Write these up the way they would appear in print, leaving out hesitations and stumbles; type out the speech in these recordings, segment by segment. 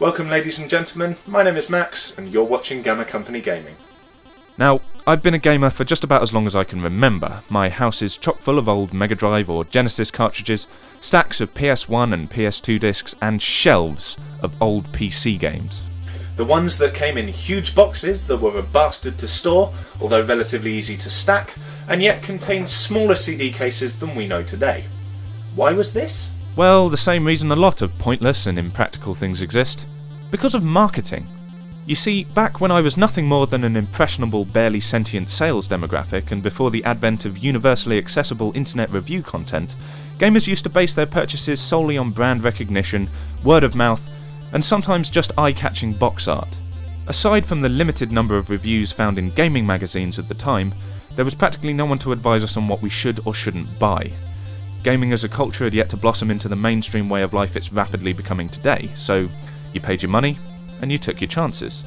Welcome ladies and gentlemen, my name is Max and you're watching Gamma Company Gaming. Now, I've been a gamer for just about as long as I can remember. My house is chock full of old Mega Drive or Genesis cartridges, stacks of PS1 and PS2 discs, and shelves of old PC games. The ones that came in huge boxes that were a bastard to store, although relatively easy to stack, and yet contained smaller CD cases than we know today. Why was this? Well, the same reason a lot of pointless and impractical things exist. Because of marketing. You see, back when I was nothing more than an impressionable, barely sentient sales demographic, and before the advent of universally accessible internet review content, gamers used to base their purchases solely on brand recognition, word of mouth, and sometimes just eye-catching box art. Aside from the limited number of reviews found in gaming magazines at the time, there was practically no one to advise us on what we should or shouldn't buy. Gaming as a culture had yet to blossom into the mainstream way of life it's rapidly becoming today, so you paid your money, and you took your chances.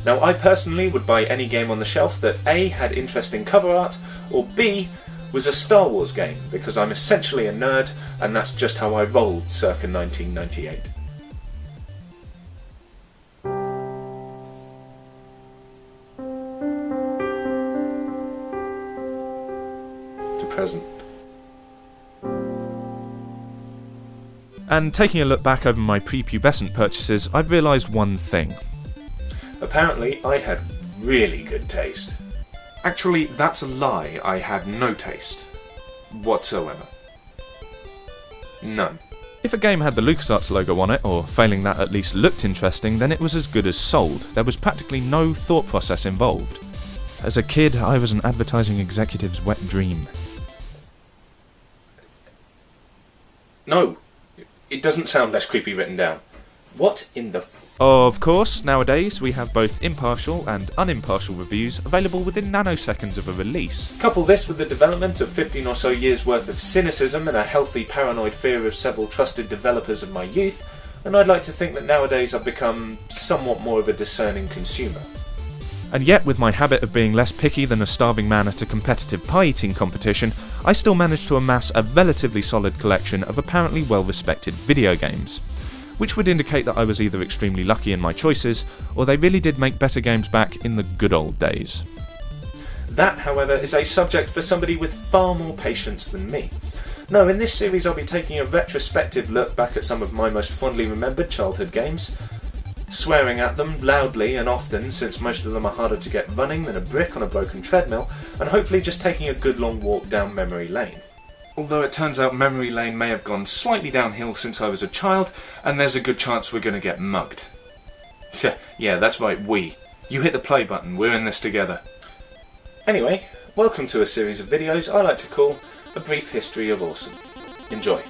Now I personally would buy any game on the shelf that A, had interesting cover art, or B, was a Star Wars game, because I'm essentially a nerd, and that's just how I rolled circa 1998. To present. And taking a look back over my prepubescent purchases, I've realised one thing. Apparently, I had really good taste. Actually, that's a lie. I had no taste. Whatsoever. None. If a game had the LucasArts logo on it, or failing that at least looked interesting, then it was as good as sold. There was practically no thought process involved. As a kid, I was an advertising executive's wet dream. No. It doesn't sound less creepy written down. What in the Of course, nowadays we have both impartial and unimpartial reviews available within nanoseconds of a release. Couple this with the development of 15 or so years worth of cynicism and a healthy paranoid fear of several trusted developers of my youth, and I'd like to think that nowadays I've become somewhat more of a discerning consumer. And yet, with my habit of being less picky than a starving man at a competitive pie-eating competition, I still managed to amass a relatively solid collection of apparently well-respected video games, which would indicate that I was either extremely lucky in my choices, or they really did make better games back in the good old days. That, however, is a subject for somebody with far more patience than me. No, in this series I'll be taking a retrospective look back at some of my most fondly remembered childhood games, swearing at them loudly and often, since most of them are harder to get running than a brick on a broken treadmill, and hopefully just taking a good long walk down memory lane. Although it turns out memory lane may have gone slightly downhill since I was a child, and there's a good chance we're going to get mugged. Yeah, that's right, we. You hit the play button, we're in this together. Anyway, welcome to a series of videos I like to call A Brief History of Awesome. Enjoy.